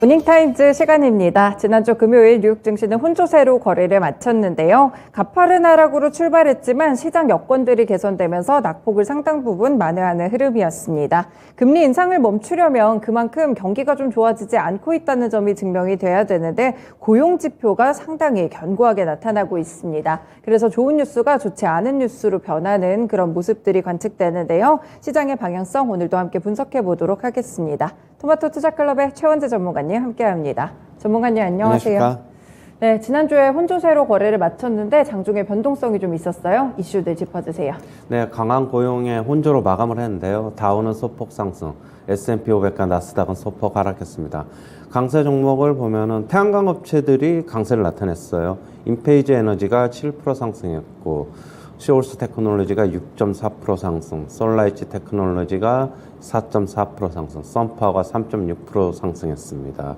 모닝타임즈 시간입니다. 지난주 금요일 뉴욕 증시는 혼조세로 거래를 마쳤는데요. 가파른 하락으로 출발했지만 시장 여건들이 개선되면서 낙폭을 상당 부분 만회하는 흐름이었습니다. 금리 인상을 멈추려면 그만큼 경기가 좀 좋아지지 않고 있다는 점이 증명이 돼야 되는데 고용 지표가 상당히 견고하게 나타나고 있습니다. 그래서 좋은 뉴스가 좋지 않은 뉴스로 변하는 그런 모습들이 관측되는데요. 시장의 방향성 오늘도 함께 분석해 보도록 하겠습니다. 토마토 투자클럽의 최원재 전문가님 함께합니다. 전문가님 안녕하세요. 안녕하십니까? 네, 지난주에 혼조세로 거래를 마쳤는데 장중에 변동성이 좀 있었어요. 이슈들 짚어주세요. 네, 강한 고용의 혼조로 마감을 했는데요. 다우는 소폭 상승, S&P 500과 나스닥은 소폭 하락했습니다. 강세 종목을 보면은 태양광 업체들이 강세를 나타냈어요. 인페이지 에너지가 7% 상승했고, 시올스 테크놀로지가 6.4% 상승, 솔라이치 테크놀로지가 4.4% 상승, 썬파워가 3.6% 상승했습니다.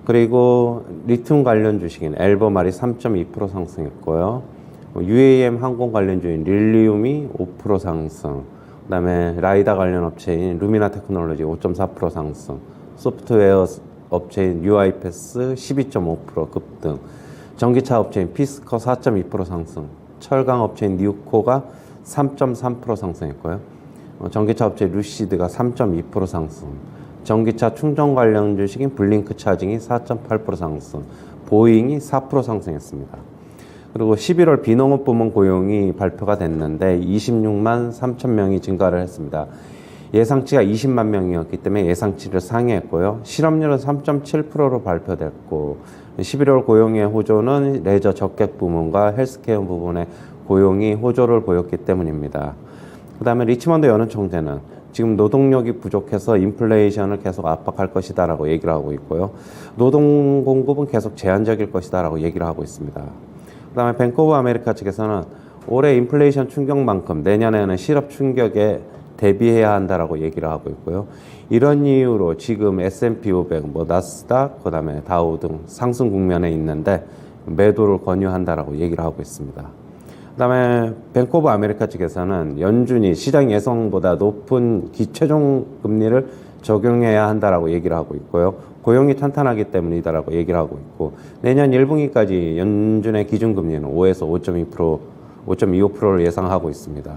그리고 리튬 관련 주식인 엘버말이 3.2% 상승했고요. UAM 항공 관련주인 릴리움이 5% 상승, 그다음에 라이다 관련 업체인 루미나 테크놀로지 5.4% 상승, 소프트웨어 업체인 UiPath 12.5% 급등, 전기차 업체인 피스커 4.2% 상승, 철강 업체인 뉴코가 3.3% 상승했고요. 전기차 업체 루시드가 3.2% 상승, 전기차 충전 관련 주식인 블링크 차징이 4.8% 상승, 보잉이 4% 상승했습니다. 그리고 11월 비농업 부문 고용이 발표가 됐는데 26만 3천 명이 증가를 했습니다. 예상치가 20만 명이었기 때문에 예상치를 상회했고요. 실업률은 3.7%로 발표됐고 11월 고용의 호조는 레저 적객 부문과 헬스케어 부분의 고용이 호조를 보였기 때문입니다. 그 다음에 리치먼드 여는 총재는 지금 노동력이 부족해서 인플레이션을 계속 압박할 것이다 라고 얘기를 하고 있고요. 노동 공급은 계속 제한적일 것이다 라고 얘기를 하고 있습니다. 그 다음에 뱅크 오브 아메리카 측에서는 올해 인플레이션 충격만큼 내년에는 실업 충격에 대비해야 한다라고 얘기를 하고 있고요. 이런 이유로 지금 S&P 500, 나스닥, 그 다음에 다우 등 상승 국면에 있는데 매도를 권유한다라고 얘기를 하고 있습니다. 그 다음에 뱅크 오브 아메리카 측에서는 연준이 시장 예상보다 높은 최종 금리를 적용해야 한다라고 얘기를 하고 있고요. 고용이 탄탄하기 때문이다라고 얘기를 하고 있고 내년 1분기까지 연준의 기준금리는 5에서 5.2%, 5.25%를 예상하고 있습니다.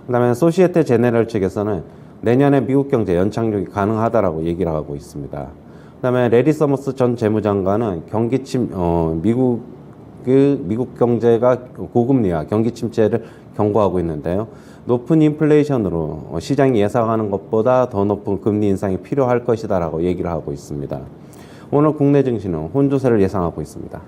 그 다음에 소시에테 제네럴 측에서는 내년에 미국 경제 연착륙이 가능하다라고 얘기를 하고 있습니다. 그 다음에 레리 서머스 전 재무장관은 미국 경제가 고금리와 경기 침체를 경고하고 있는데요. 높은 인플레이션으로 시장이 예상하는 것보다 더 높은 금리 인상이 필요할 것이다라고 얘기를 하고 있습니다. 오늘 국내 증시는 혼조세를 예상하고 있습니다.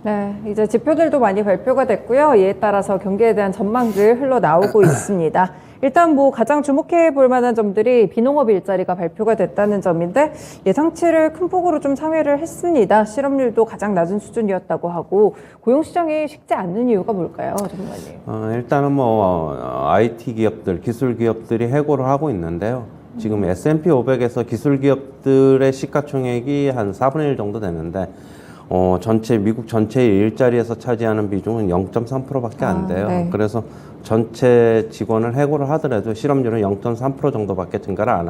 네, 이제 지표들도 많이 발표가 됐고요. 이에 따라서 경기에 대한 전망들 흘러나오고 있습니다. 일단 가장 주목해 볼 만한 점들이 비농업 일자리가 발표가 됐다는 점인데 예상치를 큰 폭으로 좀 상회를 했습니다. 실업률도 가장 낮은 수준이었다고 하고 고용시장이 식지 않는 이유가 뭘까요, 전문가님? 일단은 IT 기업들, 기술 기업들이 해고를 하고 있는데요. 지금 S&P 500에서 기술 기업들의 시가총액이 한 4분의 1 정도 되는데 미국 전체 일자리에서 차지하는 비중은 0.3%밖에 안 돼요. 네. 그래서 전체 직원을 해고를 하더라도 실업률은 0.3% 정도밖에 증가를 안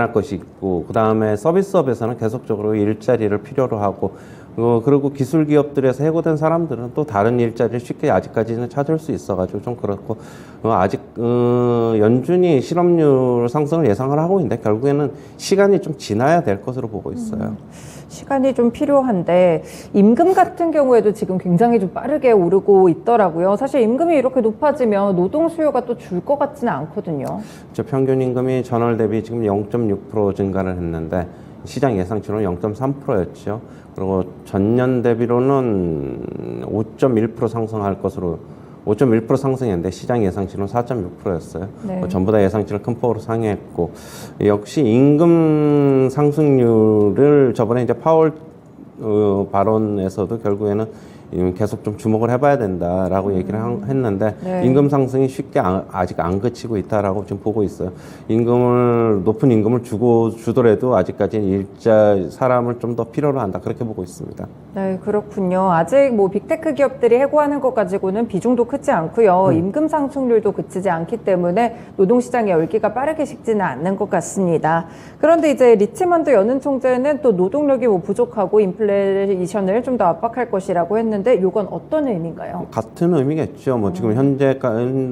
할 것이 있고, 그 다음에 서비스업에서는 계속적으로 일자리를 필요로 하고, 그리고 기술 기업들에서 해고된 사람들은 또 다른 일자리를 쉽게 아직까지는 찾을 수 있어가지고 좀 그렇고, 아직, 연준이 실업률 상승을 예상을 하고 있는데 결국에는 시간이 좀 지나야 될 것으로 보고 있어요. 시간이 좀 필요한데 임금 같은 경우에도 지금 굉장히 좀 빠르게 오르고 있더라고요. 사실 임금이 이렇게 높아지면 노동 수요가 또 줄 것 같지는 않거든요. 평균 임금이 전월 대비 지금 0.6% 증가를 했는데 시장 예상치로는 0.3%였죠. 그리고 전년 대비로는 5.1% 상승할 것으로 5.1% 상승했는데 시장 예상치는 4.6%였어요. 네. 전부 다 예상치를 큰 폭으로 상회했고 역시 임금 상승률을 저번에 이제 파월 발언에서도 결국에는 계속 좀 주목을 해봐야 된다라고 얘기를 했는데 네. 임금 상승이 쉽게 아직 안 그치고 있다라고 지금 보고 있어요. 높은 임금을 주더라도 아직까지는 사람을 좀 더 필요로 한다 그렇게 보고 있습니다. 네. 네, 그렇군요. 아직 뭐 빅테크 기업들이 해고하는 것 가지고는 비중도 크지 않고요. 임금 상승률도 그치지 않기 때문에 노동시장의 열기가 빠르게 식지는 않는 것 같습니다. 그런데 이제 리치먼드 연은 총재는 또 노동력이 뭐 부족하고 인플레이션을 좀 더 압박할 것이라고 했는데 이건 어떤 의미인가요? 같은 의미겠죠. 뭐 지금 현재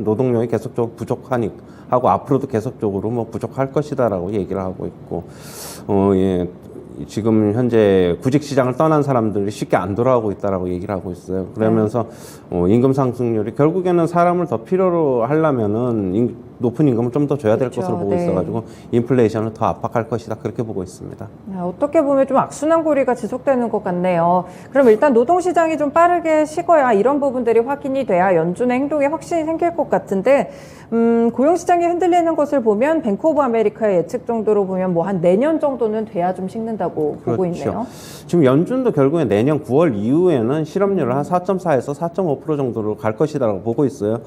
노동력이 계속적으로 부족하니 하고 앞으로도 계속적으로 뭐 부족할 것이다라고 얘기를 하고 있고, 예. 지금 현재 구직 시장을 떠난 사람들이 쉽게 안 돌아오고 있다라고 얘기를 하고 있어요. 그러면서 임금 상승률이 결국에는 사람을 더 필요로 하려면은 높은 임금을 좀 더 줘야 될 그렇죠. 것으로 보고 네. 있어가지고 인플레이션을 더 압박할 것이다 그렇게 보고 있습니다. 어떻게 보면 좀 악순환고리가 지속되는 것 같네요. 그럼 일단 노동시장이 좀 빠르게 식어야 이런 부분들이 확인이 돼야 연준의 행동에 확신이 생길 것 같은데 고용시장이 흔들리는 것을 보면 뱅크 오브 아메리카의 예측 정도로 보면 뭐 한 내년 정도는 돼야 좀 식는다고 보고 그렇죠. 있네요. 지금 연준도 결국에 내년 9월 이후에는 실업률을 한 4.4에서 4.5% 정도로 갈 것이라고 보고 있어요.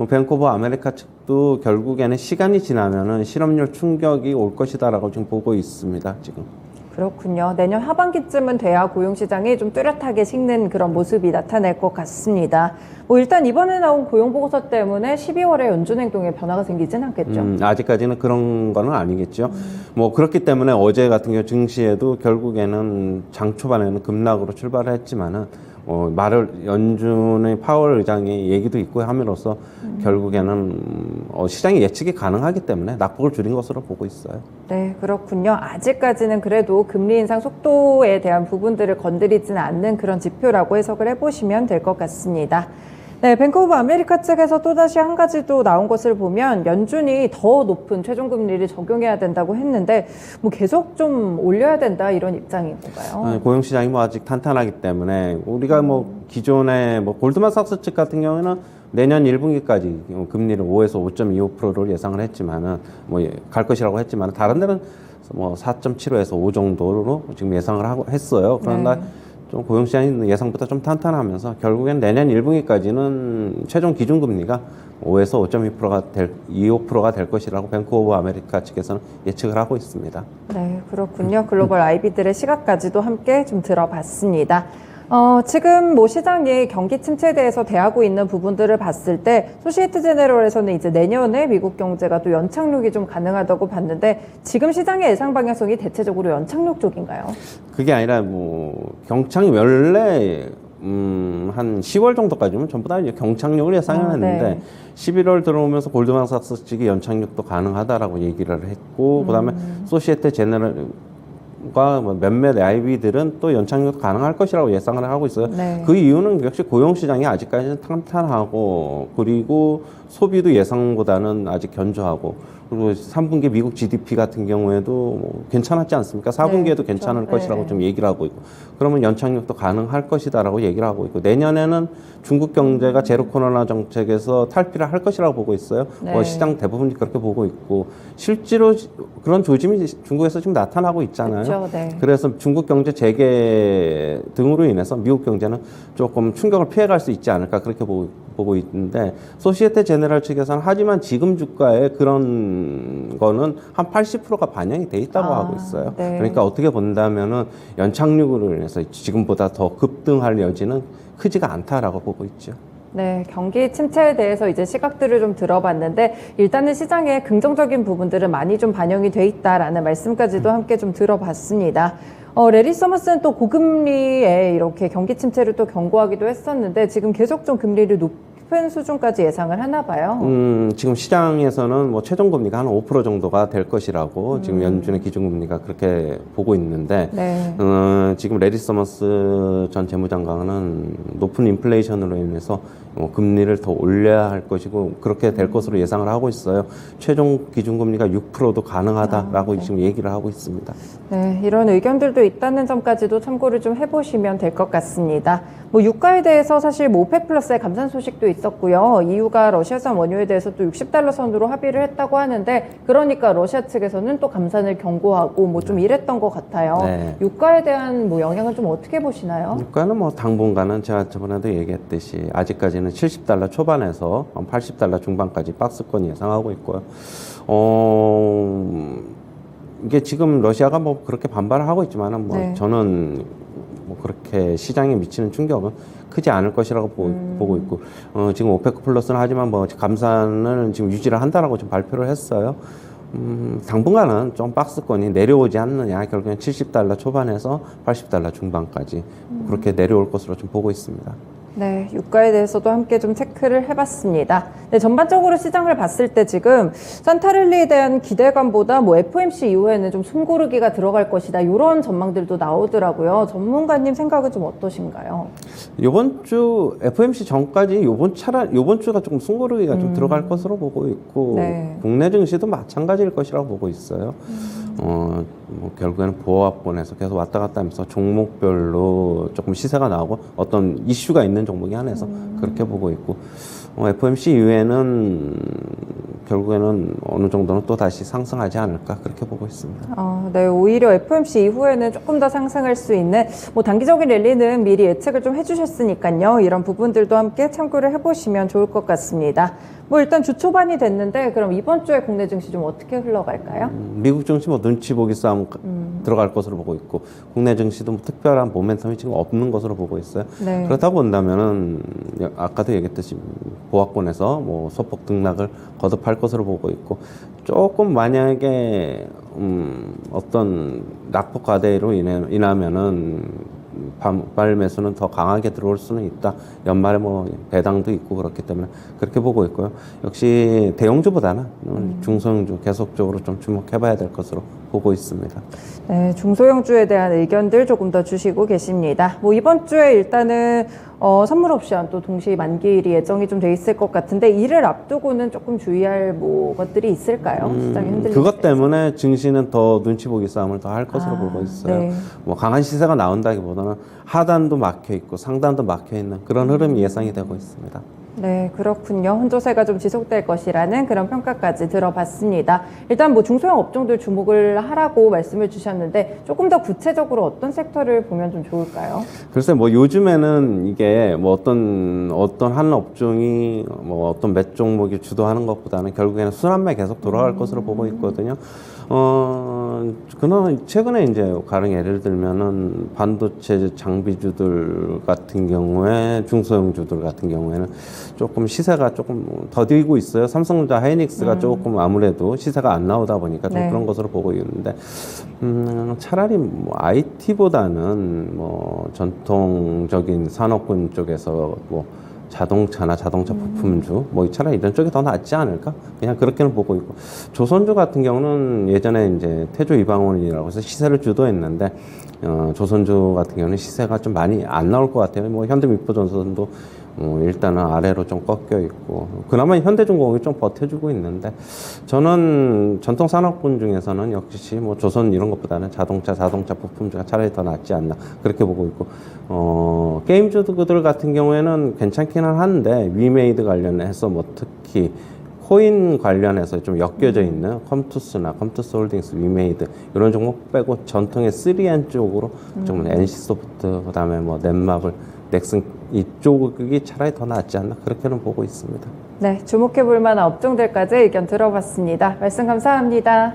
뱅크 오브 아메리카 측도 결국에는 시간이 지나면은 실업률 충격이 올 것이다라고 지금 보고 있습니다. 지금. 그렇군요. 내년 하반기쯤은 돼야 고용시장이 좀 뚜렷하게 식는 그런 모습이 나타날 것 같습니다. 뭐 일단 이번에 나온 고용보고서 때문에 12월에 연준 행동에 변화가 생기진 않겠죠. 아직까지는 그런 거는 아니겠죠. 뭐 그렇기 때문에 어제 같은 경우 증시에도 결국에는 장 초반에는 급락으로 출발을 했지만은 연준의 파월 의장의 얘기도 있고 함으로써 결국에는 시장의 예측이 가능하기 때문에 낙폭을 줄인 것으로 보고 있어요. 네, 그렇군요. 아직까지는 그래도 금리 인상 속도에 대한 부분들을 건드리지는 않는 그런 지표라고 해석을 해보시면 될 것 같습니다. 네, 뱅크 오브 아메리카 측에서 또다시 한 가지 또 나온 것을 보면 연준이 더 높은 최종금리를 적용해야 된다고 했는데 뭐 계속 좀 올려야 된다 이런 입장인 건가요? 고용시장이 뭐 아직 탄탄하기 때문에 우리가 뭐 기존에 뭐 골드만삭스 측 같은 경우에는 내년 1분기까지 금리를 5에서 5.25%를 예상을 했지만은 뭐 갈 것이라고 했지만 다른 데는 뭐 4.75에서 5 정도로 지금 예상을 했어요. 그러나 좀 고용시장이 예상보다 좀 탄탄하면서 결국엔 내년 1분기까지는 최종 기준금리가 5에서 5.2%가 될 것이라고 뱅크 오브 아메리카 측에서는 예측을 하고 있습니다. 네, 그렇군요. 글로벌 IB들의 시각까지도 함께 좀 들어봤습니다. 지금 뭐 시장이 경기 침체에 대해서 대하고 있는 부분들을 봤을 때 소시에트 제네럴에서는 이제 내년에 미국 경제가 또 연착륙이 좀 가능하다고 봤는데 지금 시장의 예상 방향성이 대체적으로 연착륙 쪽인가요? 그게 아니라 뭐 경창이 원래 한 10월 정도까지는 전부 다 이제 경착륙을 예상했는데 네. 11월 들어오면서 골드만삭스 측이 연착륙도 가능하다라고 얘기를 했고 그다음에 소시에테 제네럴 뭐 몇몇 IB들은 또 연착륙 가능할 것이라고 예상을 하고 있어요. 네. 그 이유는 역시 고용시장이 아직까지는 탄탄하고 그리고 소비도 예상보다는 아직 견조하고 그리고 3분기 미국 GDP 같은 경우에도 뭐 괜찮았지 않습니까? 4분기에도 네, 괜찮을 그렇죠. 것이라고 네. 좀 얘기를 하고 있고 그러면 연착륙도 가능할 것이다라고 얘기를 하고 있고 내년에는 중국 경제가 제로 코로나 정책에서 탈피를 할 것이라고 보고 있어요. 네. 시장 대부분이 그렇게 보고 있고 실제로 그런 조짐이 중국에서 지금 나타나고 있잖아요. 그렇죠. 네. 그래서 중국 경제 재개 등으로 인해서 미국 경제는 조금 충격을 피해갈 수 있지 않을까 그렇게 보고 있는데 소시에테 제네럴 측에서는 하지만 지금 주가에 그런 거는 한 80%가 반영이 돼 있다고 하고 있어요. 네. 그러니까 어떻게 본다면은 연착륙으로 인해서 지금보다 더 급등할 여지는 크지가 않다라고 보고 있죠. 네, 경기 침체에 대해서 이제 시각들을 좀 들어봤는데 일단은 시장에 긍정적인 부분들은 많이 좀 반영이 돼 있다라는 말씀까지도 함께 좀 들어봤습니다. 레리 서머스는 또 고금리에 이렇게 경기 침체를 또 경고하기도 했었는데 지금 계속 좀 금리를 높은 수준까지 예상을 하나 봐요. 지금 시장에서는 뭐 최종금리가 한 5% 정도가 될 것이라고 지금 연준의 기준금리가 그렇게 보고 있는데 네. 지금 레리 서머스 전 재무장관은 높은 인플레이션으로 인해서 금리를 더 올려야 할 것이고 그렇게 될 것으로 예상을 하고 있어요. 최종 기준금리가 6%도 가능하다라고 네. 지금 얘기를 하고 있습니다. 네, 이런 의견들도 있다는 점까지도 참고를 좀 해보시면 될 것 같습니다. 뭐 유가에 대해서 사실 뭐 오펙 플러스의 감산 소식도 있었고요. EU가 러시아산 원유에 대해서 또 60달러 선으로 합의를 했다고 하는데 그러니까 러시아 측에서는 또 감산을 경고하고 뭐 좀 이랬던 것 같아요. 네. 유가에 대한 뭐 영향을 좀 어떻게 보시나요? 유가는 뭐 당분간은 제가 저번에도 얘기했듯이 아직까지는 70달러 초반에서 80달러 중반까지 박스권 예상하고 있고요. 이게 지금 러시아가 뭐 그렇게 반발을 하고 있지만은 뭐 네. 저는 뭐 그렇게 시장에 미치는 충격은 크지 않을 것이라고 보고 있고 지금 오페크 플러스는 하지만 뭐 감산을 지금 유지를 한다라고 좀 발표를 했어요. 당분간은 좀 박스권이 내려오지 않느냐, 결국엔 $70 초반에서 $80 중반까지 그렇게 내려올 것으로 좀 보고 있습니다. 네, 유가에 대해서도 함께 좀 체크를 해봤습니다. 네, 전반적으로 시장을 봤을 때 지금 산타랠리에 대한 기대감보다 뭐 FOMC 이후에는 좀 숨고르기가 들어갈 것이다, 이런 전망들도 나오더라고요. 전문가님 생각은 좀 어떠신가요? 이번 주 FOMC 전까지 요번 주가 조금 숨고르기가 좀 들어갈 것으로 보고 있고 네. 국내 증시도 마찬가지일 것이라고 보고 있어요. 뭐 결국에는 보합권에서 계속 왔다 갔다 하면서 종목별로 조금 시세가 나오고 어떤 이슈가 있는 종목이 한해서 그렇게 보고 있고 FOMC 이후에는 결국에는 어느 정도는 또 다시 상승하지 않을까 그렇게 보고 있습니다. 네, 오히려 FOMC 이후에는 조금 더 상승할 수 있는 뭐 단기적인 랠리는 미리 예측을 좀 해주셨으니까요. 이런 부분들도 함께 참고를 해보시면 좋을 것 같습니다. 뭐 일단 주 초반이 됐는데 그럼 이번 주에 국내 증시 좀 어떻게 흘러갈까요? 미국 증시 뭐 눈치 보기 싸움 들어갈 것으로 보고 있고 국내 증시도 뭐 특별한 모멘텀이 지금 없는 것으로 보고 있어요. 네. 그렇다고 본다면은 아까도 얘기했듯이 보합권에서 뭐 소폭 등락을 거듭할 것으로 보고 있고 조금 만약에 어떤 낙폭 과대로 인하면은 반발 매수는 더 강하게 들어올 수는 있다. 연말에 뭐 배당도 있고 그렇기 때문에 그렇게 보고 있고요. 역시 대형주보다는 중소형주 계속적으로 좀 주목해봐야 될 것으로 보고 있습니다. 네, 중소형주에 대한 의견들 조금 더 주시고 계십니다. 뭐 이번 주에 일단은 선물 옵션 또 동시 만기일이 예정이 좀 돼 있을 것 같은데 이를 앞두고는 조금 주의할 뭐 것들이 있을까요? 시장이 흔들리는 그것 때문에 증시는 더 눈치 보기 싸움을 더 할 것으로 보고 있어요. 네. 뭐 강한 시세가 나온다기보다는 하단도 막혀 있고 상단도 막혀 있는 그런 흐름이 예상이 되고 있습니다. 네, 그렇군요. 혼조세가 좀 지속될 것이라는 그런 평가까지 들어봤습니다. 일단 뭐 중소형 업종들 주목을 하라고 말씀을 주셨는데 조금 더 구체적으로 어떤 섹터를 보면 좀 좋을까요? 글쎄 뭐 요즘에는 이게 뭐 어떤 한 업종이 뭐 어떤 몇 종목이 주도하는 것보다는 결국에는 순환매 계속 돌아갈 것으로 보고 있거든요. 그나마 최근에 이제 가령 예를 들면은 반도체 장비주들 같은 경우에 중소형주들 같은 경우에는 조금 시세가 조금 더디고 있어요. 삼성전자, 하이닉스가 조금 아무래도 시세가 안 나오다 보니까 좀 네. 그런 것으로 보고 있는데 차라리 뭐 IT보다는 뭐 전통적인 산업군 쪽에서 뭐 자동차나 자동차 부품주 뭐 차라리 이런 쪽이 더 낫지 않을까 그냥 그렇게는 보고 있고 조선주 같은 경우는 예전에 이제 태조 이방원이라고 해서 시세를 주도했는데 조선주 같은 경우는 시세가 좀 많이 안 나올 것 같아요. 뭐 현대미포전선도 일단은 아래로 좀 꺾여 있고 그나마 현대중공업이 좀 버텨주고 있는데 저는 전통 산업군 중에서는 역시 뭐 조선 이런 것보다는 자동차 부품주가 차라리 더 낫지 않나 그렇게 보고 있고 게임주들 같은 경우에는 괜찮기는 한데 위메이드 관련해서 뭐 특히 코인 관련해서 좀 엮여져 있는 컴투스나 컴투스 홀딩스, 위메이드 이런 종목 빼고 전통의 3N 쪽으로 좀 NC소프트 그다음에 뭐 넷마블 넥슨 이쪽이 차라리 더 낫지 않나 그렇게는 보고 있습니다. 네, 주목해 볼 만한 업종들까지 의견 들어봤습니다. 말씀 감사합니다.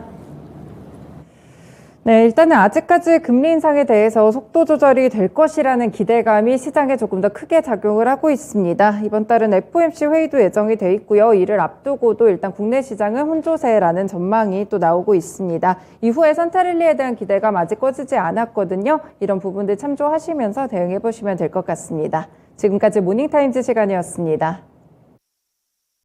네, 일단은 아직까지 금리 인상에 대해서 속도 조절이 될 것이라는 기대감이 시장에 조금 더 크게 작용을 하고 있습니다. 이번 달은 FOMC 회의도 예정이 돼 있고요. 이를 앞두고도 일단 국내 시장은 혼조세라는 전망이 또 나오고 있습니다. 이후에 산타랠리에 대한 기대감 아직 꺼지지 않았거든요. 이런 부분들 참조하시면서 대응해 보시면 될 것 같습니다. 지금까지 모닝타임즈 시간이었습니다.